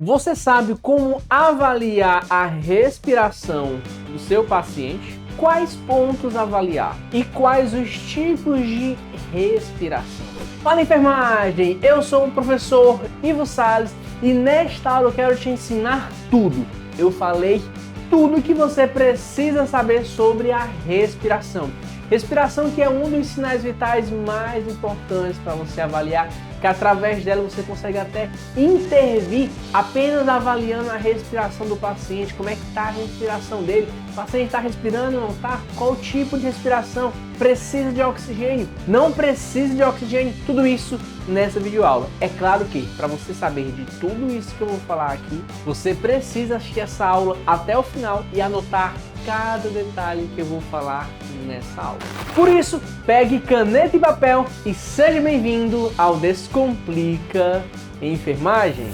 Você sabe como avaliar a respiração do seu paciente? Quais pontos avaliar? E quais os tipos de respiração? Fala, enfermagem! Eu sou o professor Ivo Salles e nesta aula eu quero te ensinar tudo. Eu falei tudo que você precisa saber sobre a respiração. Respiração que é um dos sinais vitais mais importantes para você avaliar, que através dela você consegue até intervir apenas avaliando a respiração do paciente, como é que está a respiração dele, o paciente está respirando ou não está, qual tipo de respiração, precisa de oxigênio, não precisa de oxigênio, tudo isso nessa videoaula. É claro que para você saber de tudo isso que eu vou falar aqui, você precisa assistir essa aula até o final e anotar cada detalhe que eu vou falar nessa aula. Por isso, pegue caneta e papel e seja bem-vindo ao Descomplica Enfermagem.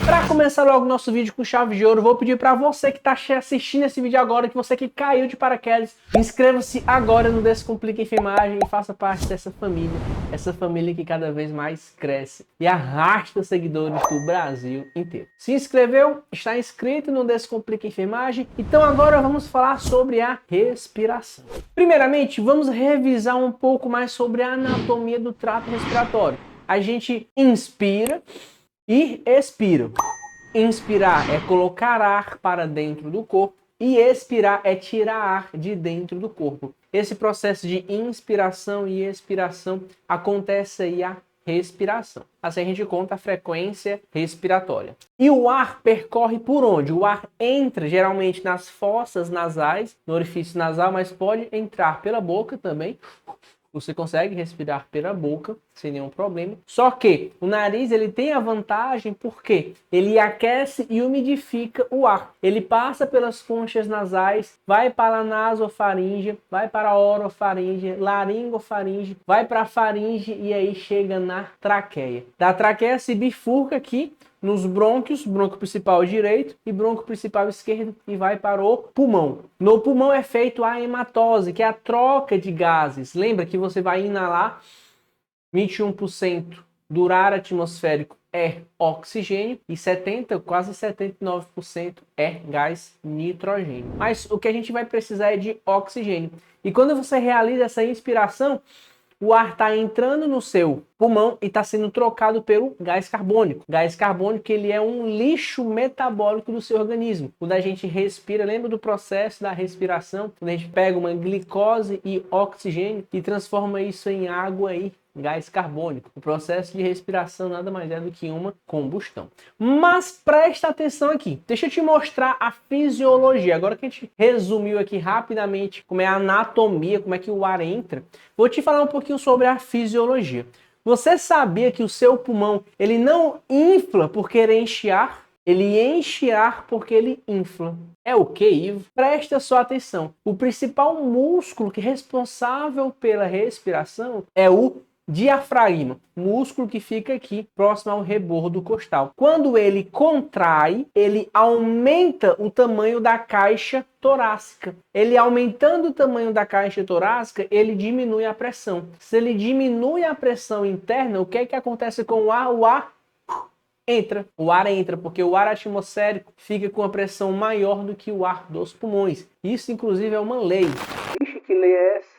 Para começar logo o nosso vídeo com chave de ouro, vou pedir para você que está assistindo esse vídeo agora, que você que caiu de paraquedas, inscreva-se agora no Descomplica Enfermagem e faça parte dessa família, essa família que cada vez mais cresce e arrasta seguidores do Brasil inteiro. Se inscreveu? Está inscrito no Descomplica Enfermagem? Então agora vamos falar sobre a respiração. Primeiramente, vamos revisar um pouco mais sobre a anatomia do trato respiratório. A gente inspira e expira. Inspirar é colocar ar para dentro do corpo e expirar é tirar ar de dentro do corpo. Esse processo de inspiração e expiração acontece aí a respiração. Assim a gente conta a frequência respiratória. E o ar percorre por onde? O ar entra geralmente nas fossas nasais, no orifício nasal, mas pode entrar pela boca também. Você consegue respirar pela boca sem nenhum problema. Só que o nariz ele tem a vantagem porque ele aquece e umidifica o ar. Ele passa pelas conchas nasais, vai para a nasofaringe, vai para a orofaringe, laringofaringe, vai para a faringe e aí chega na traqueia. Da traqueia se bifurca aqui nos brônquios, brônquio principal direito e brônquio principal esquerdo e vai para o pulmão. No pulmão é feito a hematose, que é a troca de gases. Lembra que você vai inalar 21% do ar atmosférico é oxigênio e 70, quase 79% é gás nitrogênio. Mas o que a gente vai precisar é de oxigênio. E quando você realiza essa inspiração, o ar está entrando no seu pulmão e está sendo trocado pelo gás carbônico. Gás carbônico ele é um lixo metabólico do seu organismo. Quando a gente respira, lembra do processo da respiração? Quando a gente pega uma glicose e oxigênio e transforma isso em água e gás carbônico. O processo de respiração nada mais é do que uma combustão. Mas presta atenção aqui. Deixa eu te mostrar a fisiologia. Agora que a gente resumiu aqui rapidamente como é a anatomia, como é que o ar entra, vou te falar um pouquinho sobre a fisiologia. Você sabia que o seu pulmão ele não infla por querer encher ar? Ele enche ar porque ele infla. É o que, Ivo? Presta sua atenção. O principal músculo que é responsável pela respiração é o diafragma, músculo que fica aqui próximo ao rebordo costal. Quando ele contrai, ele aumenta o tamanho da caixa torácica. Ele aumentando o tamanho da caixa torácica, ele diminui a pressão. Se ele diminui a pressão interna, o que é que acontece com o ar? O ar entra. O ar entra porque o ar atmosférico fica com a pressão maior do que o ar dos pulmões. Isso, inclusive, é uma lei. Ixi, que lei é essa?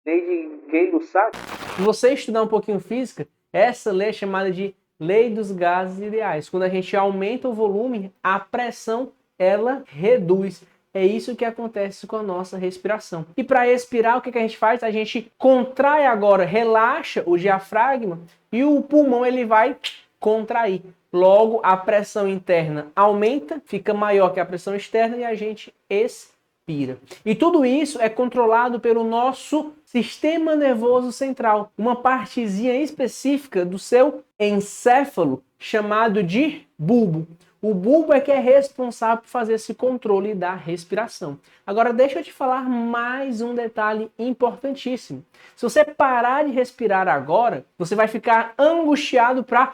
Lei de Gay-Lussac? Se você estudar um pouquinho física, essa lei é chamada de lei dos gases ideais. Quando a gente aumenta o volume, a pressão ela reduz. É isso que acontece com a nossa respiração. E para expirar, o que a gente faz? A gente contrai agora, relaxa o diafragma e o pulmão ele vai contrair. Logo, a pressão interna aumenta, fica maior que a pressão externa e a gente expira. E tudo isso é controlado pelo nosso sistema nervoso central, uma partezinha específica do seu encéfalo chamado de bulbo. O bulbo é que é responsável por fazer esse controle da respiração. Agora deixa eu te falar mais um detalhe importantíssimo. Se você parar de respirar agora, você vai ficar angustiado para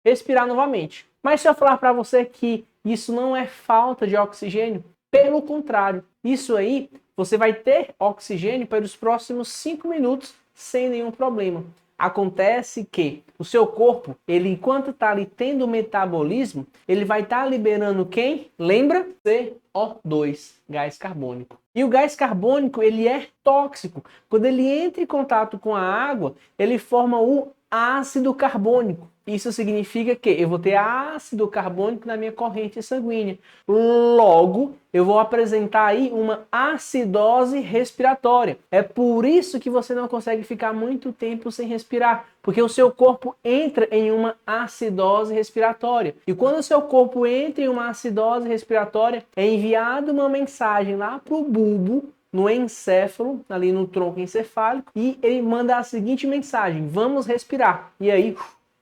respirar novamente. Mas se eu falar para você que isso não é falta de oxigênio, Pelo contrário, isso aí, você vai ter oxigênio pelos próximos 5 minutos sem nenhum problema. Acontece que o seu corpo, ele enquanto está ali tendo metabolismo, ele vai estar liberando quem? Lembra? CO2, gás carbônico. E o gás carbônico, ele é tóxico. Quando ele entra em contato com a água, ele forma o ácido carbônico. Isso significa que eu vou ter ácido carbônico na minha corrente sanguínea. Logo, eu vou apresentar aí uma acidose respiratória. É por isso que você não consegue ficar muito tempo sem respirar, porque o seu corpo entra em uma acidose respiratória. E quando o seu corpo entra em uma acidose respiratória, é enviada uma mensagem lá para o bulbo, no encéfalo, ali no tronco encefálico, e ele manda a seguinte mensagem: vamos respirar. E aí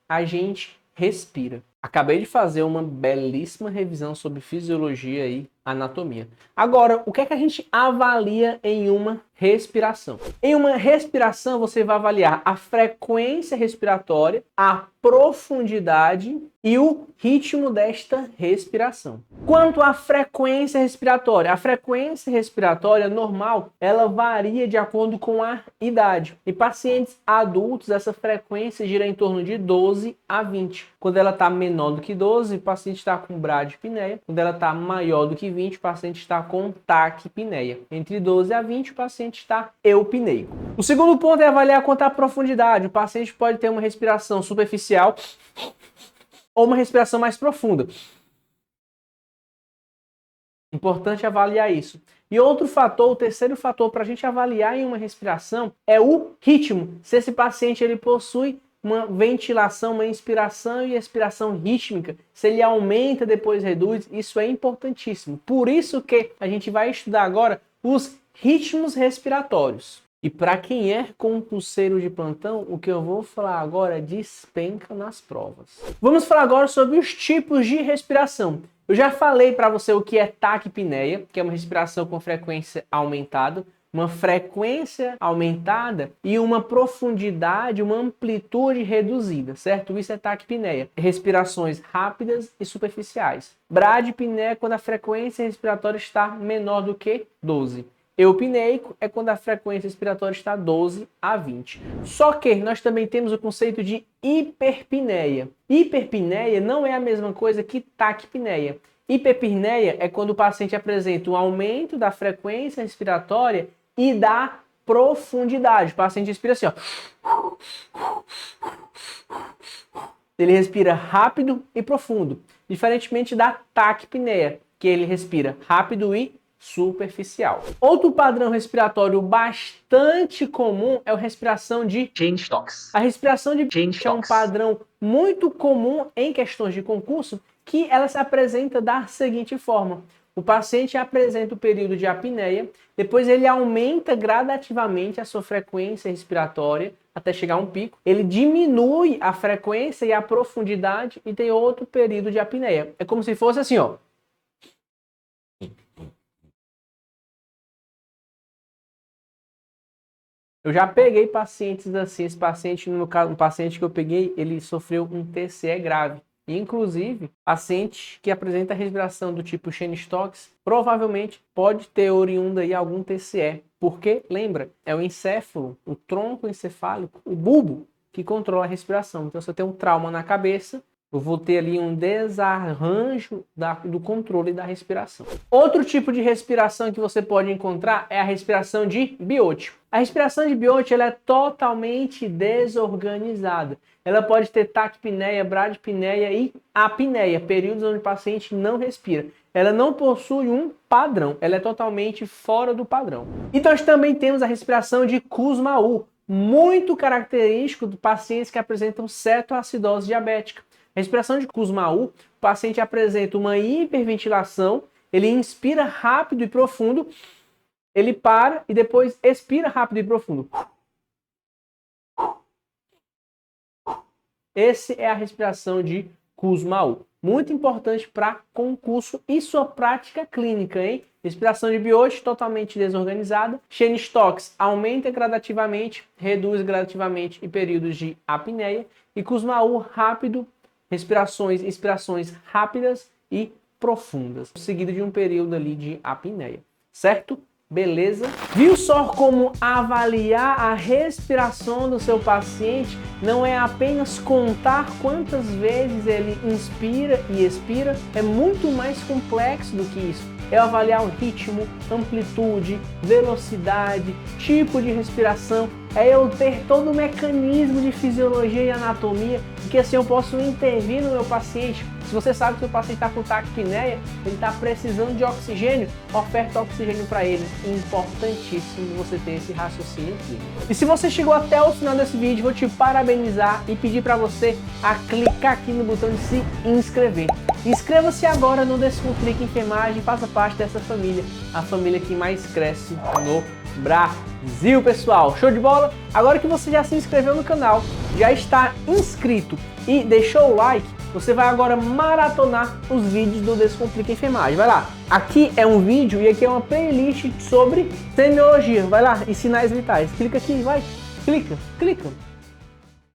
a gente respira. Acabei de fazer uma belíssima revisão sobre fisiologia e anatomia. Agora, o que é que a gente avalia em uma respiração? Em uma respiração, você vai avaliar a frequência respiratória, a profundidade e o ritmo desta respiração. Quanto à frequência respiratória, a frequência respiratória normal, ela varia de acordo com a idade. Em pacientes adultos, essa frequência gira em torno de 12 a 20. Quando ela está menor do que 12, o paciente está com bradipneia. Quando ela está maior do que 20, o paciente está com taquipneia. Entre 12 a 20, o paciente está eupneico. O segundo ponto é avaliar quanto à profundidade. O paciente pode ter uma respiração superficial ou uma respiração mais profunda. Importante avaliar isso. E outro fator, o terceiro fator para a gente avaliar em uma respiração é o ritmo. Se esse paciente ele possui uma ventilação, uma inspiração e expiração rítmica, se ele aumenta depois reduz, isso é importantíssimo. Por isso que a gente vai estudar agora os ritmos respiratórios. E para quem é concurseiro de plantão, o que eu vou falar agora despenca nas provas. Vamos falar agora sobre os tipos de respiração. Eu já falei para você o que é taquipneia, que é uma respiração com frequência aumentada, uma frequência aumentada e uma profundidade, uma amplitude reduzida, certo? Isso é taquipneia. Respirações rápidas e superficiais. Bradipneia é quando a frequência respiratória está menor do que 12. Eupneico é quando a frequência respiratória está 12 a 20. Só que nós também temos o conceito de hiperpneia. Hiperpneia não é a mesma coisa que taquipneia. Hiperpneia é quando o paciente apresenta um aumento da frequência respiratória e da profundidade. O paciente respira assim, ó. Ele respira rápido e profundo, diferentemente da taquipneia, que ele respira rápido e superficial. Outro padrão respiratório bastante comum é a respiração de Cheyne-Stokes. A respiração de Cheyne-Stokes é um padrão muito comum em questões de concurso, que ela se apresenta da seguinte forma: o paciente apresenta o período de apneia, depois ele aumenta gradativamente a sua frequência respiratória até chegar a um pico, ele diminui a frequência e a profundidade e tem outro período de apneia. É como se fosse assim, ó. Eu já peguei pacientes assim, esse paciente, no caso, um paciente que eu peguei, ele sofreu um TCE grave. Inclusive, paciente que apresenta respiração do tipo Cheyne-Stokes, provavelmente pode ter oriundo aí algum TCE. Porque, lembra, é o encéfalo, o tronco encefálico, o bulbo, que controla a respiração. Então, se eu tenho um trauma na cabeça, eu vou ter ali um desarranjo do controle da respiração. Outro tipo de respiração que você pode encontrar é a respiração de Biot. A respiração de Biot ela é totalmente desorganizada. Ela pode ter taquipneia, bradipneia e apneia, períodos onde o paciente não respira. Ela não possui um padrão, ela é totalmente fora do padrão. E nós também temos a respiração de Kussmaul, muito característico de pacientes que apresentam cetoacidose diabética. A respiração de Kussmaul, o paciente apresenta uma hiperventilação, ele inspira rápido e profundo, ele para e depois expira rápido e profundo. Essa é a respiração de Kussmaul. Muito importante para concurso e sua prática clínica, hein? Respiração de Biot totalmente desorganizada. Cheyne-Stokes aumenta gradativamente, reduz gradativamente em períodos de apneia. E Kussmaul rápido, respirações, expirações rápidas e profundas, seguido de um período ali de apneia, certo? Beleza? Viu só como avaliar a respiração do seu paciente não é apenas contar quantas vezes ele inspira e expira? É muito mais complexo do que isso. É avaliar o ritmo, amplitude, velocidade, tipo de respiração. É eu ter todo o mecanismo de fisiologia e anatomia, que assim eu posso intervir no meu paciente. Se você sabe que o paciente está com taquipneia, ele está precisando de oxigênio, oferta oxigênio para ele. Importantíssimo você ter esse raciocínio clínico. E se você chegou até o final desse vídeo, vou te parabenizar e pedir para você a clicar aqui no botão de se inscrever. Inscreva-se agora no Descomplica Enfermagem e faça parte dessa família, a família que mais cresce no Brasil, pessoal. Show de bola? Agora que você já se inscreveu no canal, já está inscrito e deixou o like, você vai agora maratonar os vídeos do Descomplica Enfermagem. Vai lá, aqui é um vídeo e aqui é uma playlist sobre semiologia. Vai lá, e sinais vitais. Clica aqui, vai, clica.